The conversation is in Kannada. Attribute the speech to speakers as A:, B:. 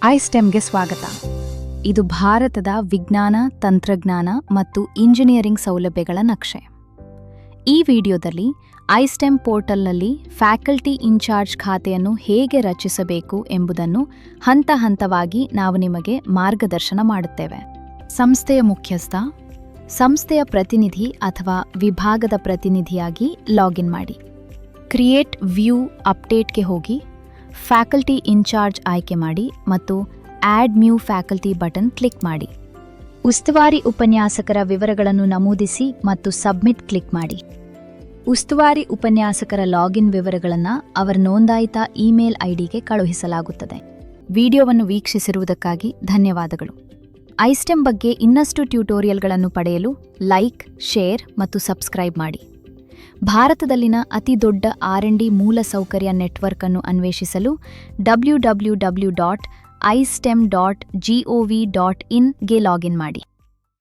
A: ಐಸ್ಟೆಮ್ಗೆ ಸ್ವಾಗತ. ಇದು ಭಾರತದ ವಿಜ್ಞಾನ, ತಂತ್ರಜ್ಞಾನ ಮತ್ತು ಇಂಜಿನಿಯರಿಂಗ್ ಸೌಲಭ್ಯಗಳ ನಕ್ಷೆ. ಈ ವಿಡಿಯೋದಲ್ಲಿ ಐಸ್ಟೆಮ್ ಪೋರ್ಟಲ್ನಲ್ಲಿ ಫ್ಯಾಕಲ್ಟಿ ಇನ್ಚಾರ್ಜ್ ಖಾತೆಯನ್ನು ಹೇಗೆ ರಚಿಸಬೇಕು ಎಂಬುದನ್ನು ಹಂತ ಹಂತವಾಗಿ ನಾವು ನಿಮಗೆ ಮಾರ್ಗದರ್ಶನ ಮಾಡುತ್ತೇವೆ. ಸಂಸ್ಥೆಯ ಮುಖ್ಯಸ್ಥ, ಸಂಸ್ಥೆಯ ಪ್ರತಿನಿಧಿ ಅಥವಾ ವಿಭಾಗದ ಪ್ರತಿನಿಧಿಯಾಗಿ ಲಾಗಿನ್ ಮಾಡಿ. ಕ್ರಿಯೇಟ್ ವ್ಯೂ ಅಪ್ಡೇಟ್ಗೆ ಹೋಗಿ ಫ್ಯಾಕಲ್ಟಿ ಇನ್ಚಾರ್ಜ್ ಆಯ್ಕೆ ಮಾಡಿ ಮತ್ತು add new faculty button click ಮಾಡಿ. ಉಸ್ತುವಾರಿ ಉಪನ್ಯಾಸಕರ ವಿವರಗಳನ್ನು ನಮೂದಿಸಿ ಮತ್ತು ಸಬ್ಮಿಟ್ ಕ್ಲಿಕ್ ಮಾಡಿ. ಉಸ್ತುವಾರಿ ಉಪನ್ಯಾಸಕರ ಲಾಗಿನ್ ವಿವರಗಳನ್ನು ಅವರ ನೋಂದಾಯಿತ ಇಮೇಲ್ ಐಡಿಗೆ ಕಳುಹಿಸಲಾಗುತ್ತದೆ. ವಿಡಿಯೋವನ್ನು ವೀಕ್ಷಿಸಿರುವುದಕ್ಕಾಗಿ ಧನ್ಯವಾದಗಳು. ಐಸ್ಟೆಮ್ ಬಗ್ಗೆ ಇನ್ನಷ್ಟು ಟ್ಯುಟೋರಿಯಲ್ಗಳನ್ನು ಪಡೆಯಲು ಲೈಕ್, ಶೇರ್ ಮತ್ತು ಸಬ್ಸ್ಕ್ರೈಬ್ ಮಾಡಿ. ಭಾರತದಲ್ಲಿನ ಅತಿ ದೊಡ್ಡ R&D ಮೂಲಸೌಕರ್ಯ ನೆಟ್ವರ್ಕ್ ಅನ್ನು ಅನ್ವೇಷಿಸಲು www.istem.gov.in ಗೆ ಲಾಗಿನ್ ಮಾಡಿ.